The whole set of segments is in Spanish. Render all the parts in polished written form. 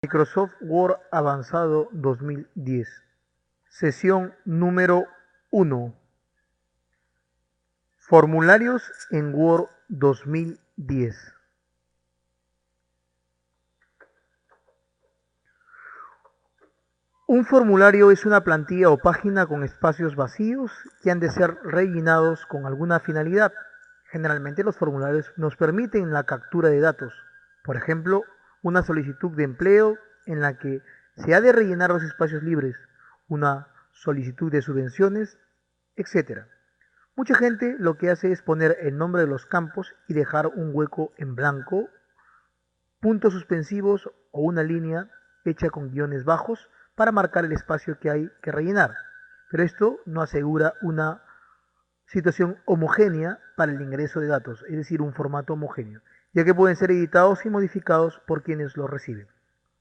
Microsoft Word Avanzado 2010. Sesión número 1. Formularios en Word 2010. Un formulario es una plantilla o página con espacios vacíos que han de ser rellenados con alguna finalidad. Generalmente los formularios nos permiten la captura de datos. Por ejemplo, una solicitud de empleo en la que se ha de rellenar los espacios libres, una solicitud de subvenciones, etc. Mucha gente lo que hace es poner el nombre de los campos y dejar un hueco en blanco, puntos suspensivos o una línea hecha con guiones bajos para marcar el espacio que hay que rellenar. Pero esto no asegura una situación homogénea para el ingreso de datos, es decir, un formato homogéneo, ya que pueden ser editados y modificados por quienes los reciben.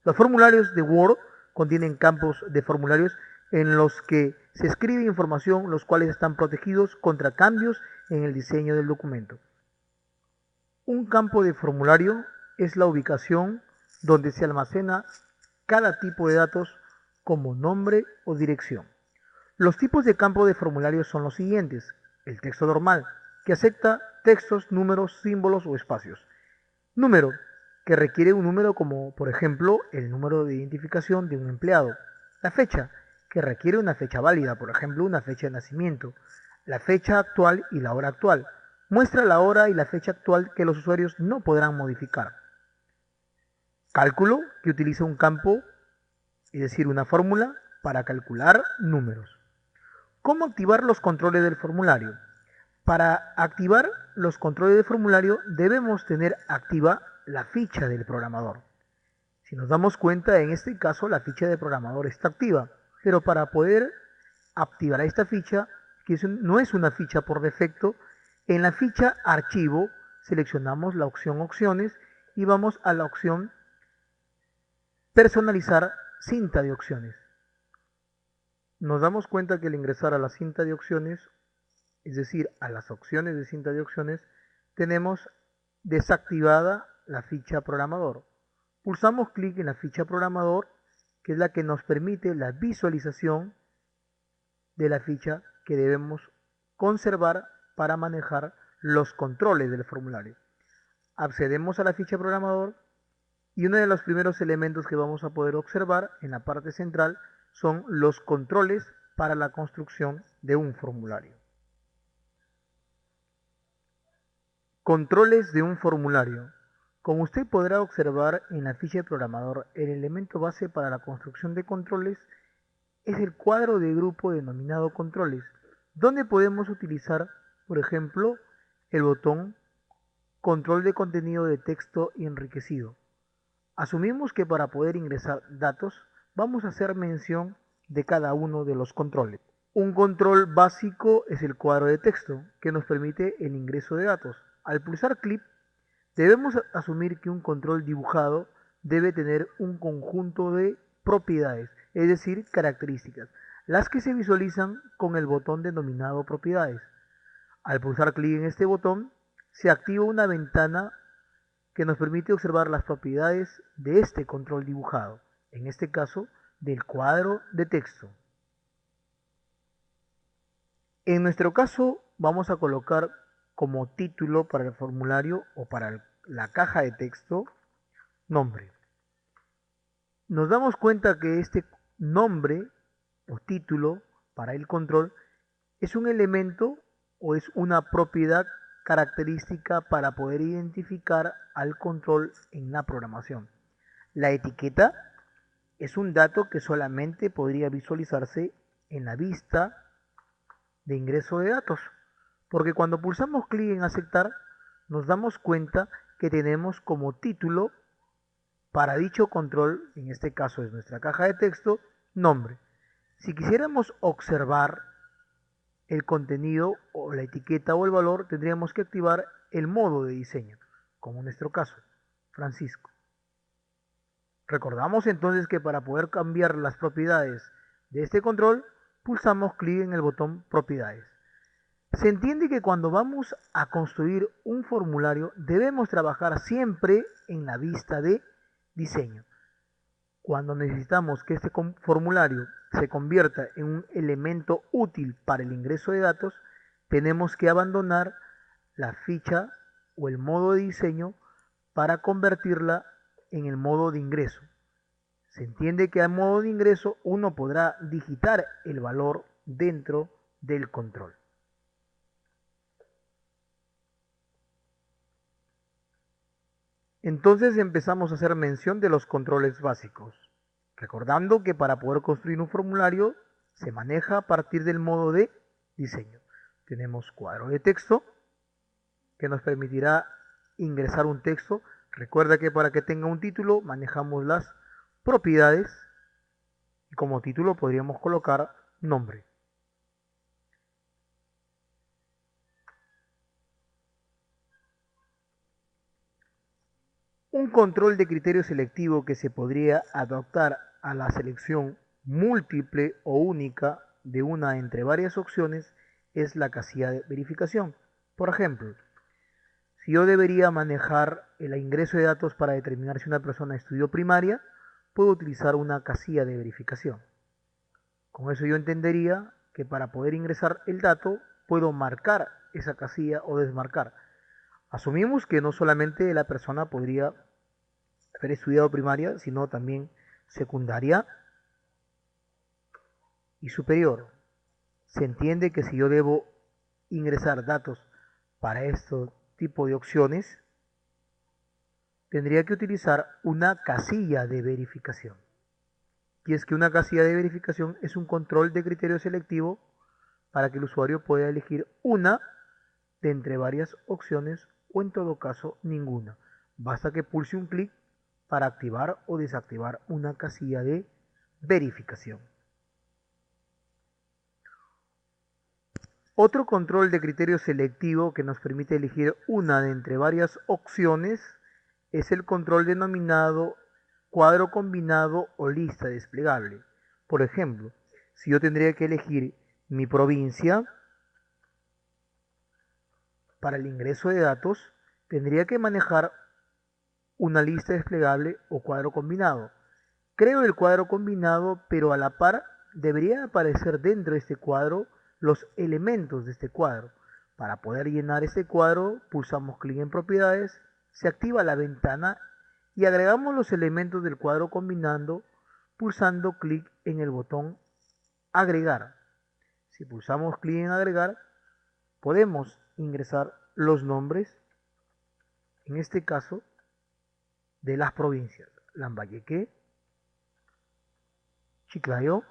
Los formularios de Word contienen campos de formularios en los que se escribe información, los cuales están protegidos contra cambios en el diseño del documento. Un campo de formulario es la ubicación donde se almacena cada tipo de datos como nombre o dirección. Los tipos de campo de formulario son los siguientes. El texto normal, que acepta textos, números, símbolos o espacios. Número, que requiere un número como, por ejemplo, el número de identificación de un empleado. La fecha, que requiere una fecha válida, por ejemplo, una fecha de nacimiento. La fecha actual y la hora actual. Muestra la hora y la fecha actual que los usuarios no podrán modificar. Cálculo, que utiliza un campo, es decir, una fórmula, para calcular números. ¿Cómo activar los controles del formulario? Para activar los controles del formulario debemos tener activa la ficha del programador. Si nos damos cuenta, en este caso la ficha del programador está activa, pero para poder activar esta ficha, que no es una ficha por defecto, en la ficha Archivo seleccionamos la opción Opciones y vamos a la opción Personalizar cinta de opciones. Nos damos cuenta que al ingresar a la cinta de opciones, es decir, a las opciones de cinta de opciones, tenemos desactivada la ficha programador. Pulsamos clic en la ficha programador, que es la que nos permite la visualización de la ficha que debemos conservar para manejar los controles del formulario. Accedemos a la ficha programador y uno de los primeros elementos que vamos a poder observar en la parte central son los controles para la construcción de un formulario. Controles de un formulario. Como usted podrá observar en la ficha de programador, el elemento base para la construcción de controles es el cuadro de grupo denominado controles, donde podemos utilizar, por ejemplo, el botón control de contenido de texto y enriquecido. Asumimos que para poder ingresar datos vamos a hacer mención de cada uno de los controles. Un control básico es el cuadro de texto, que nos permite el ingreso de datos. Al pulsar clic, debemos asumir que un control dibujado debe tener un conjunto de propiedades, es decir, características, las que se visualizan con el botón denominado propiedades. Al pulsar clic en este botón, se activa una ventana que nos permite observar las propiedades de este control dibujado, en este caso del cuadro de texto. En nuestro caso vamos a colocar como título para el formulario o para la caja de texto nombre. Nos damos cuenta que este nombre o título para el control es un elemento o es una propiedad característica para poder identificar al control en la programación. La etiqueta es un dato que solamente podría visualizarse en la vista de ingreso de datos, porque cuando pulsamos clic en aceptar nos damos cuenta que tenemos como título para dicho control, en este caso es nuestra caja de texto, nombre. Si quisiéramos observar el contenido o la etiqueta o el valor, tendríamos que activar el modo de diseño, como en nuestro caso, Francisco. Recordamos entonces que para poder cambiar las propiedades de este control, pulsamos clic en el botón propiedades. Se entiende que cuando vamos a construir un formulario debemos trabajar siempre en la vista de diseño. Cuando necesitamos que este formulario se convierta en un elemento útil para el ingreso de datos, tenemos que abandonar la ficha o el modo de diseño para convertirla en el modo de ingreso. Se entiende que a modo de ingreso uno podrá digitar el valor dentro del control. Entonces empezamos a hacer mención de los controles básicos, recordando que para poder construir un formulario se maneja a partir del modo de diseño. Tenemos cuadro de texto, que nos permitirá ingresar un texto. Recuerda que para que tenga un título manejamos las propiedades y como título podríamos colocar nombre. Un control de criterio selectivo que se podría adaptar a la selección múltiple o única de una entre varias opciones es la casilla de verificación. Por ejemplo, si yo debería manejar el ingreso de datos para determinar si una persona estudió primaria, puedo utilizar una casilla de verificación. Con eso yo entendería que para poder ingresar el dato puedo marcar esa casilla o desmarcar. Asumimos que no solamente la persona podría haber estudiado primaria, sino también secundaria y superior. Se entiende que si yo debo ingresar datos para este tipo de opciones, tendría que utilizar una casilla de verificación. Y es que una casilla de verificación es un control de criterio selectivo para que el usuario pueda elegir una de entre varias opciones o en todo caso ninguna. Basta que pulse un clic para activar o desactivar una casilla de verificación. Otro control de criterio selectivo que nos permite elegir una de entre varias opciones es el control denominado cuadro combinado o lista desplegable. Por ejemplo, si yo tendría que elegir mi provincia para el ingreso de datos, tendría que manejar una lista desplegable o cuadro combinado. Creo el cuadro combinado, pero a la par debería aparecer dentro de este cuadro los elementos de este cuadro. Para poder llenar este cuadro, pulsamos clic en propiedades, se activa la ventana y agregamos los elementos del cuadro combinando pulsando clic en el botón agregar. Si pulsamos clic en agregar, podemos ingresar los nombres, en este caso, de las provincias: Lambayeque, Chiclayo,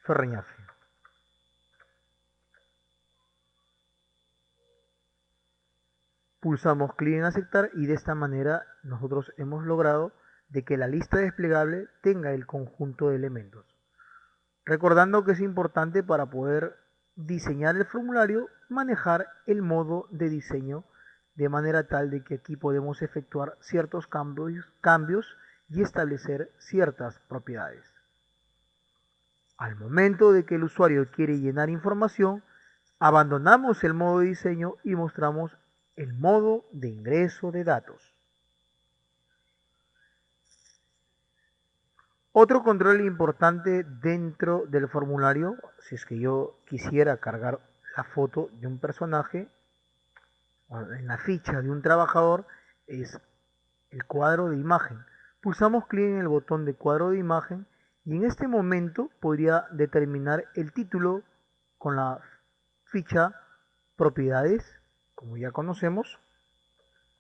Ferreñafe. Pulsamos clic en aceptar y de esta manera nosotros hemos logrado de que la lista desplegable tenga el conjunto de elementos. Recordando que es importante para poder diseñar el formulario manejar el modo de diseño de manera tal de que aquí podemos efectuar ciertos cambios y establecer ciertas propiedades. Al momento de que el usuario quiere llenar información, abandonamos el modo de diseño y mostramos el modo de ingreso de datos. Otro control importante dentro del formulario, si es que yo quisiera cargar la foto de un personaje en la ficha de un trabajador, es el cuadro de imagen. Pulsamos clic en el botón de cuadro de imagen y en este momento podría determinar el título con la ficha propiedades, como ya conocemos.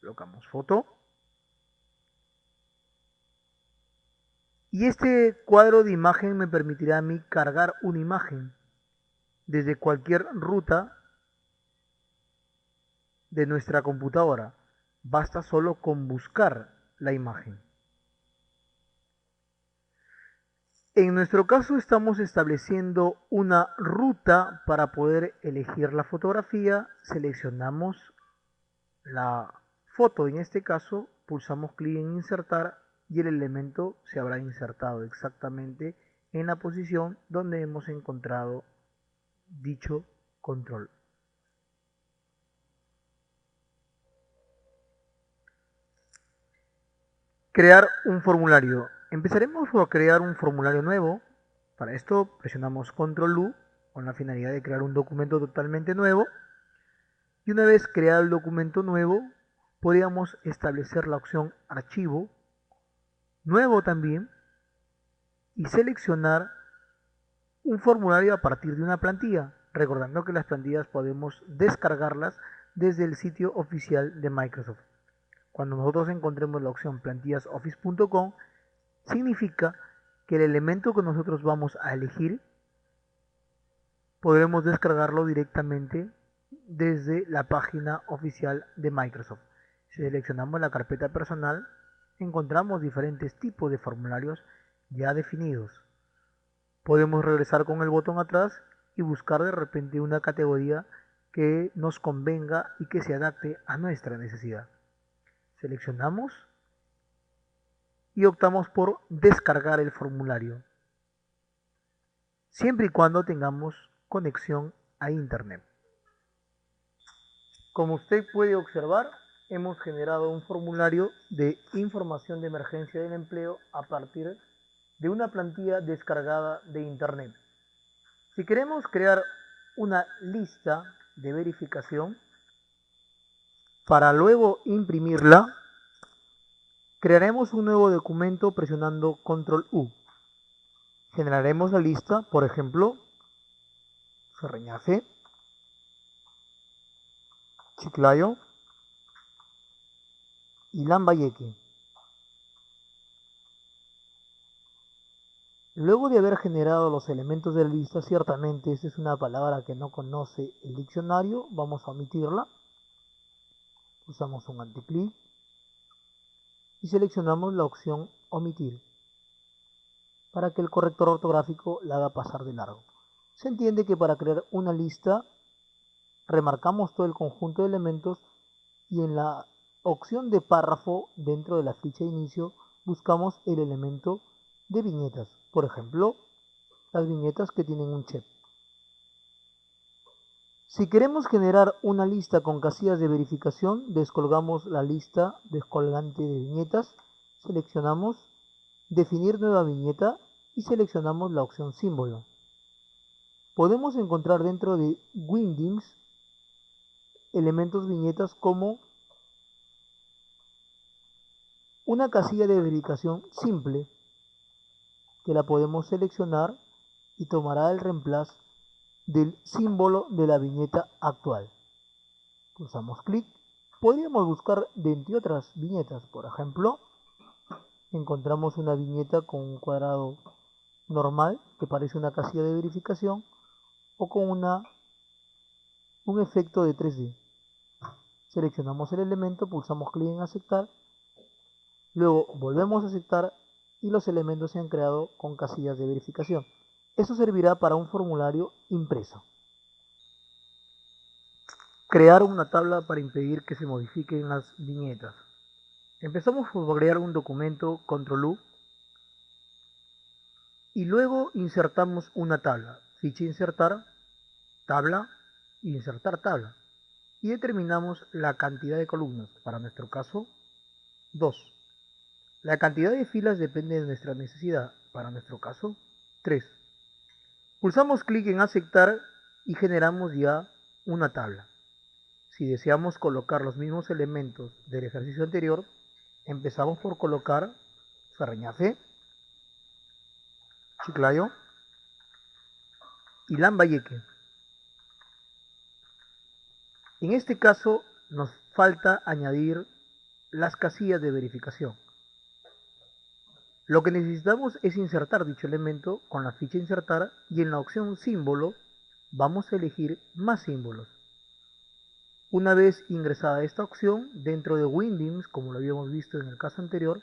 Colocamos foto. Y este cuadro de imagen me permitirá a mí cargar una imagen desde cualquier ruta de nuestra computadora. Basta solo con buscar la imagen. En nuestro caso estamos estableciendo una ruta para poder elegir la fotografía. Seleccionamos la foto, en este caso pulsamos clic en insertar y el elemento se habrá insertado exactamente en la posición donde hemos encontrado dicho control. Crear un formulario. Empezaremos por crear un formulario nuevo. Para esto presionamos Control U con la finalidad de crear un documento totalmente nuevo. Y una vez creado el documento nuevo, podríamos establecer la opción Archivo, Nuevo también, y seleccionar un formulario a partir de una plantilla, recordando que las plantillas podemos descargarlas desde el sitio oficial de Microsoft. Cuando nosotros encontremos la opción plantillasoffice.com, significa que el elemento que nosotros vamos a elegir podremos descargarlo directamente desde la página oficial de Microsoft. Si seleccionamos la carpeta personal, encontramos diferentes tipos de formularios ya definidos. Podemos regresar con el botón atrás y buscar de repente una categoría que nos convenga y que se adapte a nuestra necesidad. Seleccionamos y optamos por descargar el formulario, siempre y cuando tengamos conexión a internet. Como usted puede observar, hemos generado un formulario de información de emergencia del empleo a partir de una plantilla descargada de internet. Si queremos crear una lista de verificación para luego imprimirla, crearemos un nuevo documento presionando Control U. Generaremos la lista, por ejemplo, Ferreñafe, Chiclayo y Lambayeque. Luego de haber generado los elementos de la lista, ciertamente esta es una palabra que no conoce el diccionario, vamos a omitirla. Usamos un anticlic y seleccionamos la opción omitir para que el corrector ortográfico la haga pasar de largo. Se entiende que para crear una lista remarcamos todo el conjunto de elementos y en la opción de párrafo dentro de la ficha de inicio buscamos el elemento de viñetas, por ejemplo las viñetas que tienen un check. Si queremos generar una lista con casillas de verificación, descolgamos la lista descolgante de viñetas, seleccionamos definir nueva viñeta y seleccionamos la opción símbolo. Podemos encontrar dentro de Windings elementos viñetas como una casilla de verificación simple que la podemos seleccionar y tomará el reemplazo del símbolo de la viñeta actual. Pulsamos clic. Podríamos buscar de entre otras viñetas, por ejemplo, encontramos una viñeta con un cuadrado normal que parece una casilla de verificación o con un efecto de 3D. Seleccionamos el elemento, pulsamos clic en aceptar, luego volvemos a aceptar y los elementos se han creado con casillas de verificación. Eso servirá para un formulario impreso. Crear una tabla para impedir que se modifiquen las viñetas. Empezamos por crear un documento, Control U, y luego insertamos una tabla, ficha insertar, tabla, insertar tabla, y determinamos la cantidad de columnas, para nuestro caso 2. La cantidad de filas depende de nuestra necesidad, para nuestro caso 3. Pulsamos clic en aceptar y generamos ya una tabla. Si deseamos colocar los mismos elementos del ejercicio anterior, empezamos por colocar Ferreñafe, Chiclayo y Lambayeque. En este caso nos falta añadir las casillas de verificación. Lo que necesitamos es insertar dicho elemento con la ficha insertar y en la opción símbolo vamos a elegir más símbolos. Una vez ingresada esta opción, dentro de Windings, como lo habíamos visto en el caso anterior,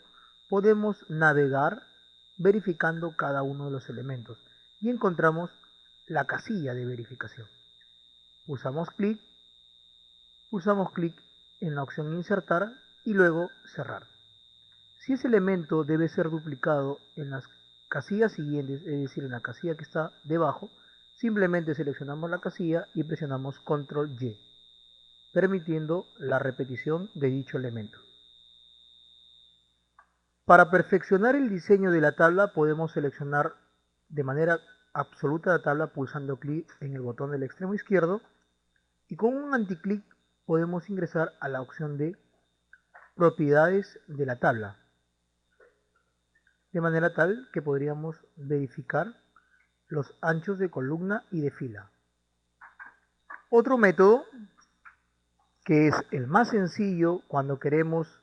podemos navegar verificando cada uno de los elementos y encontramos la casilla de verificación. Pulsamos clic en la opción insertar y luego cerrar. Si ese elemento debe ser duplicado en las casillas siguientes, es decir, en la casilla que está debajo, simplemente seleccionamos la casilla y presionamos Control Y, permitiendo la repetición de dicho elemento. Para perfeccionar el diseño de la tabla podemos seleccionar de manera absoluta la tabla pulsando clic en el botón del extremo izquierdo y con un anticlic podemos ingresar a la opción de propiedades de la tabla, de manera tal que podríamos verificar los anchos de columna y de fila. Otro método, que es el más sencillo cuando queremos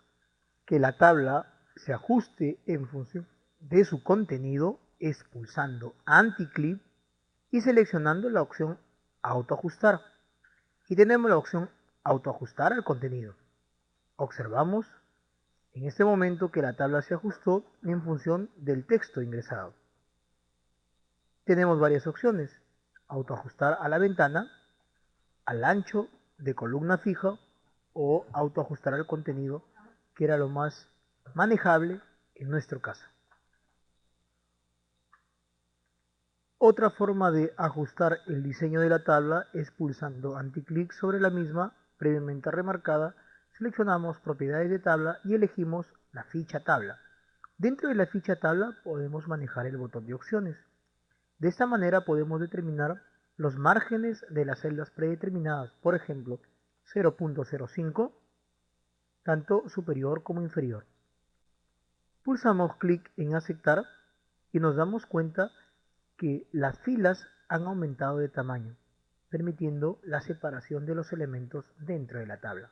que la tabla se ajuste en función de su contenido, es pulsando anticlip y seleccionando la opción autoajustar. Y tenemos la opción autoajustar al contenido. Observamos en este momento que la tabla se ajustó en función del texto ingresado. Tenemos varias opciones: autoajustar a la ventana, al ancho de columna fija o autoajustar al contenido, que era lo más manejable en nuestro caso. Otra forma de ajustar el diseño de la tabla es pulsando anticlic sobre la misma previamente remarcada, seleccionamos propiedades de tabla y elegimos la ficha tabla. Dentro de la ficha tabla podemos manejar el botón de opciones. De esta manera podemos determinar los márgenes de las celdas predeterminadas, por ejemplo 0.05, tanto superior como inferior. Pulsamos clic en aceptar y nos damos cuenta que las filas han aumentado de tamaño, permitiendo la separación de los elementos dentro de la tabla.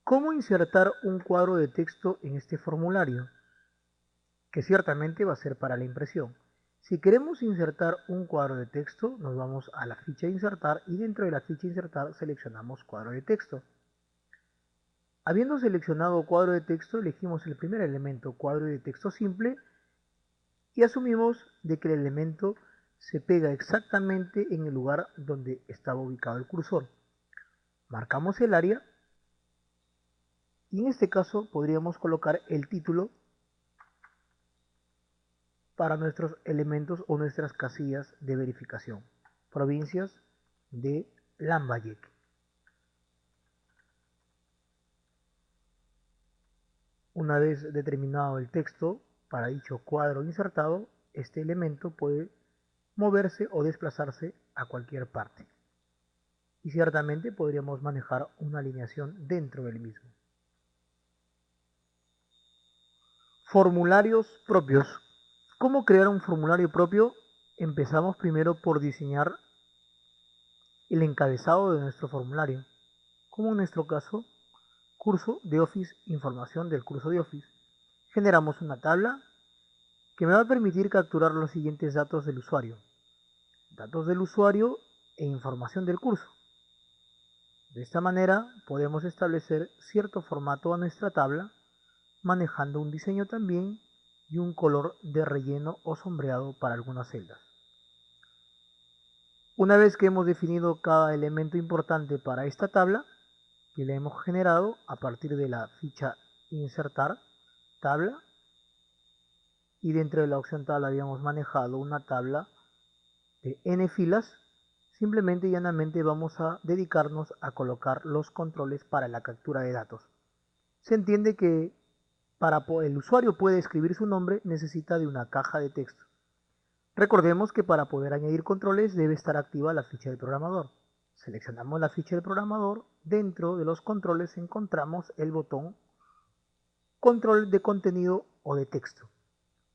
¿Cómo insertar un cuadro de texto en este formulario? Que ciertamente va a ser para la impresión. Si queremos insertar un cuadro de texto, nos vamos a la ficha insertar y dentro de la ficha insertar seleccionamos cuadro de texto. Habiendo seleccionado cuadro de texto, elegimos el primer elemento, cuadro de texto simple, y asumimos de que el elemento se pega exactamente en el lugar donde estaba ubicado el cursor. Marcamos el área y en este caso podríamos colocar el título para nuestros elementos o nuestras casillas de verificación. Provincias de Lambayeque. Una vez determinado el texto para dicho cuadro insertado, este elemento puede moverse o desplazarse a cualquier parte. Y ciertamente podríamos manejar una alineación dentro del mismo. Formularios propios. ¿Cómo crear un formulario propio? Empezamos primero por diseñar el encabezado de nuestro formulario, como en nuestro caso, curso de Office, información del curso de Office. Generamos una tabla que me va a permitir capturar los siguientes datos del usuario. Datos del usuario e información del curso. De esta manera podemos establecer cierto formato a nuestra tabla, manejando un diseño también y un color de relleno o sombreado para algunas celdas. Una vez que hemos definido cada elemento importante para esta tabla, que le hemos generado a partir de la ficha insertar tabla, y dentro de la opción tabla habíamos manejado una tabla de n filas, simplemente y llanamente vamos a dedicarnos a colocar los controles para la captura de datos. Se entiende que el usuario puede escribir su nombre, necesita de una caja de texto. Recordemos que para poder añadir controles debe estar activa la ficha del programador. Seleccionamos la ficha del programador, dentro de los controles encontramos el botón control de contenido o de texto.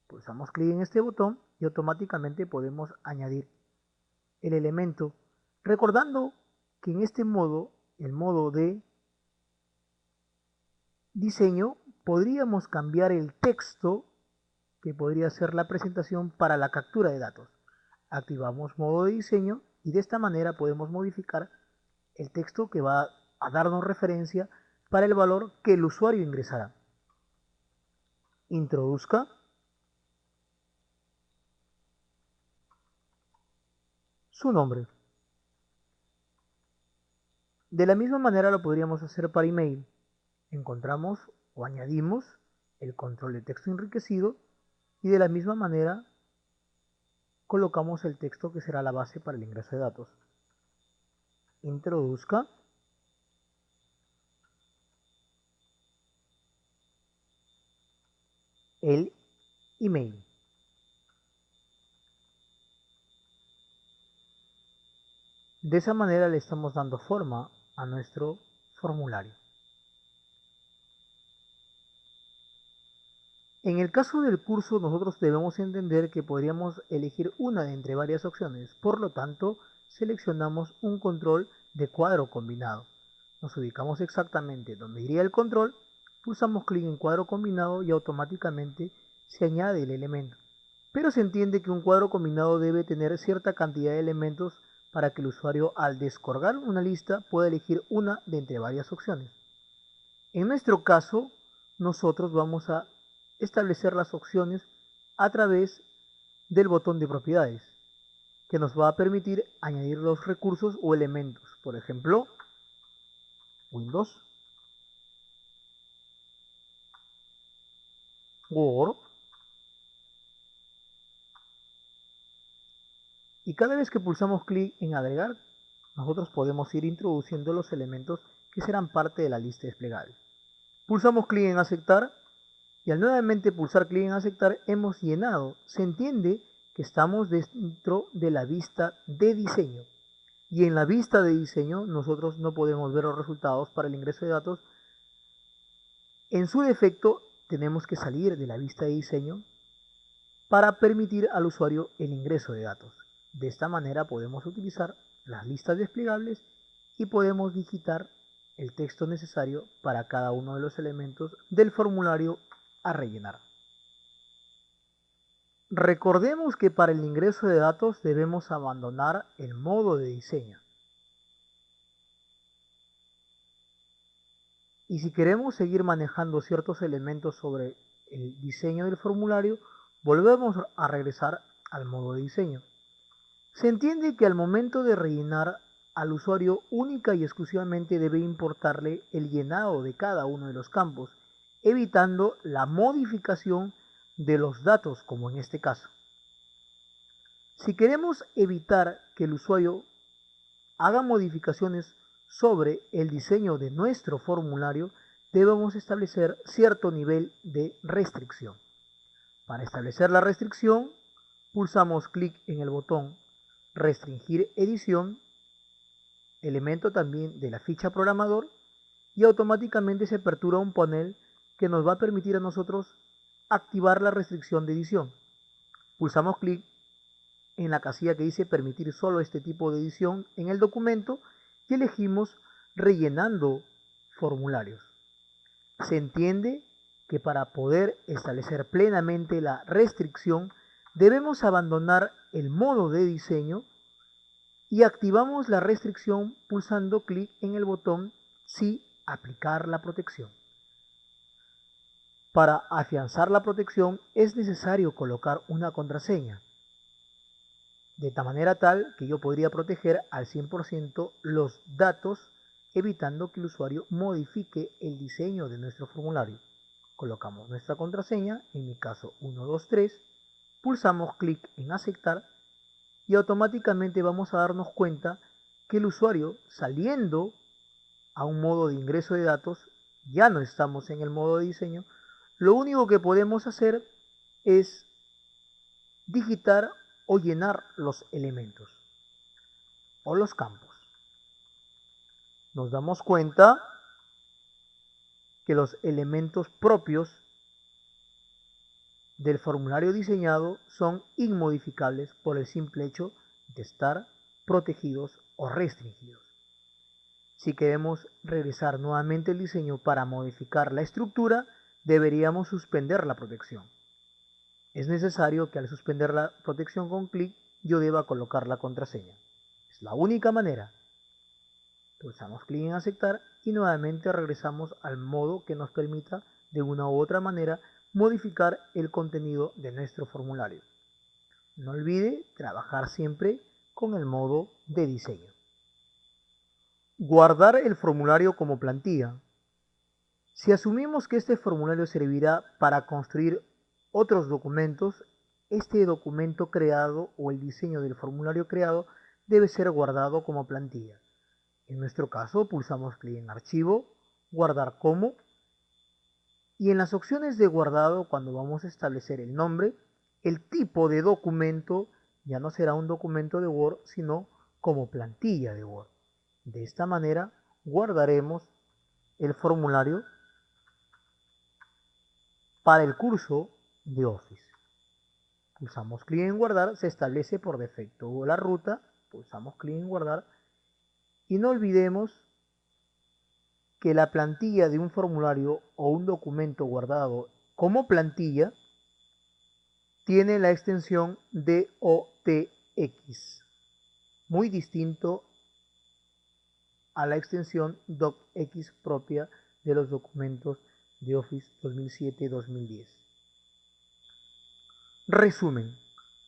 Pulsamos clic en este botón y automáticamente podemos añadir el elemento, recordando que en este modo, el modo de diseño, podríamos cambiar el texto que podría ser la presentación para la captura de datos. Activamos modo de diseño y de esta manera podemos modificar el texto que va a darnos referencia para el valor que el usuario ingresará. Introduzca su nombre. De la misma manera lo podríamos hacer para email. Encontramos o añadimos el control de texto enriquecido y de la misma manera colocamos el texto que será la base para el ingreso de datos. Introduzca el email. De esa manera le estamos dando forma a nuestro formulario. En el caso del curso, nosotros debemos entender que podríamos elegir una de entre varias opciones. Por lo tanto, seleccionamos un control de cuadro combinado. Nos ubicamos exactamente donde iría el control, pulsamos clic en cuadro combinado y automáticamente se añade el elemento. Pero se entiende que un cuadro combinado debe tener cierta cantidad de elementos para que el usuario, al descargar una lista, pueda elegir una de entre varias opciones. En nuestro caso, nosotros vamos a establecer las opciones a través del botón de propiedades, que nos va a permitir añadir los recursos o elementos. Por ejemplo, Windows, Word, y cada vez que pulsamos clic en agregar, nosotros podemos ir introduciendo los elementos que serán parte de la lista desplegable. Pulsamos clic en aceptar y al nuevamente pulsar clic en aceptar hemos llenado. Se entiende que estamos dentro de la vista de diseño y en la vista de diseño nosotros no podemos ver los resultados para el ingreso de datos. En su defecto tenemos que salir de la vista de diseño para permitir al usuario el ingreso de datos. De esta manera podemos utilizar las listas desplegables y podemos digitar el texto necesario para cada uno de los elementos del formulario a rellenar. Recordemos que para el ingreso de datos debemos abandonar el modo de diseño. Y si queremos seguir manejando ciertos elementos sobre el diseño del formulario, volvemos a regresar al modo de diseño. Se entiende que al momento de rellenar, al usuario única y exclusivamente debe importarle el llenado de cada uno de los campos, evitando la modificación de los datos, como en este caso. Si queremos evitar que el usuario haga modificaciones sobre el diseño de nuestro formulario, debemos establecer cierto nivel de restricción. Para establecer la restricción, pulsamos clic en el botón Restringir edición, elemento también de la ficha programador, y automáticamente se apertura un panel que nos va a permitir a nosotros activar la restricción de edición. Pulsamos clic en la casilla que dice permitir solo este tipo de edición en el documento y elegimos rellenando formularios. Se entiende que para poder establecer plenamente la restricción debemos abandonar el modo de diseño y activamos la restricción pulsando clic en el botón Sí, aplicar la protección. Para afianzar la protección es necesario colocar una contraseña, de manera tal que yo podría proteger al 100% los datos, evitando que el usuario modifique el diseño de nuestro formulario. Colocamos nuestra contraseña, en mi caso 123, pulsamos clic en aceptar y automáticamente vamos a darnos cuenta que el usuario, saliendo a un modo de ingreso de datos, ya no estamos en el modo de diseño. Lo único que podemos hacer es digitar o llenar los elementos o los campos. Nos damos cuenta que los elementos propios del formulario diseñado son inmodificables por el simple hecho de estar protegidos o restringidos. Si queremos regresar nuevamente el diseño para modificar la estructura, deberíamos suspender la protección. Es necesario que al suspender la protección con clic yo deba colocar la contraseña. Es la única manera. Pulsamos clic en aceptar y nuevamente regresamos al modo que nos permita de una u otra manera modificar el contenido de nuestro formulario. No olvide trabajar siempre con el modo de diseño. Guardar el formulario como plantilla. Si asumimos que este formulario servirá para construir otros documentos, este documento creado o el diseño del formulario creado debe ser guardado como plantilla. En nuestro caso, pulsamos clic en Archivo, Guardar como, Y en las opciones de guardado, cuando vamos a establecer el nombre, el tipo de documento ya no será un documento de Word, sino como plantilla de Word. De esta manera guardaremos el formulario para el curso de Office. Pulsamos clic en guardar, se establece por defecto la ruta, pulsamos clic en guardar y no olvidemos que la plantilla de un formulario o un documento guardado como plantilla tiene la extensión DOTX, muy distinto a la extensión DOCX propia de los documentos de Office 2007-2010. Resumen.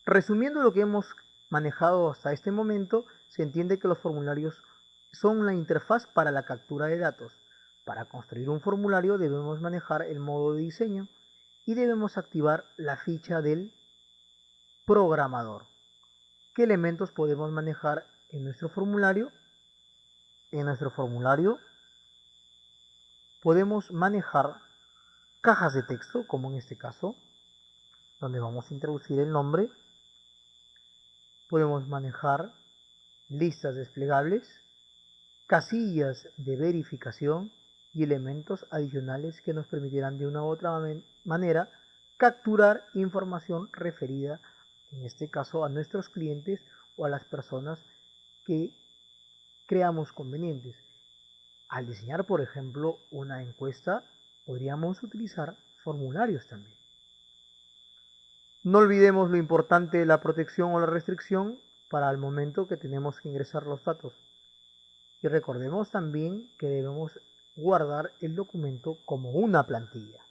Resumiendo lo que hemos manejado hasta este momento, se entiende que los formularios son la interfaz para la captura de datos. Para construir un formulario debemos manejar el modo de diseño y debemos activar la ficha del programador. ¿Qué elementos podemos manejar en nuestro formulario? En nuestro formulario podemos manejar cajas de texto, como en este caso, donde vamos a introducir el nombre. Podemos manejar listas desplegables, casillas de verificación y elementos adicionales que nos permitirán de una u otra manera capturar información referida, en este caso, a nuestros clientes o a las personas que creamos convenientes. Al diseñar, por ejemplo, una encuesta, podríamos utilizar formularios también. No olvidemos lo importante de la protección o la restricción para el momento que tenemos que ingresar los datos. Y recordemos también que debemos guardar el documento como una plantilla.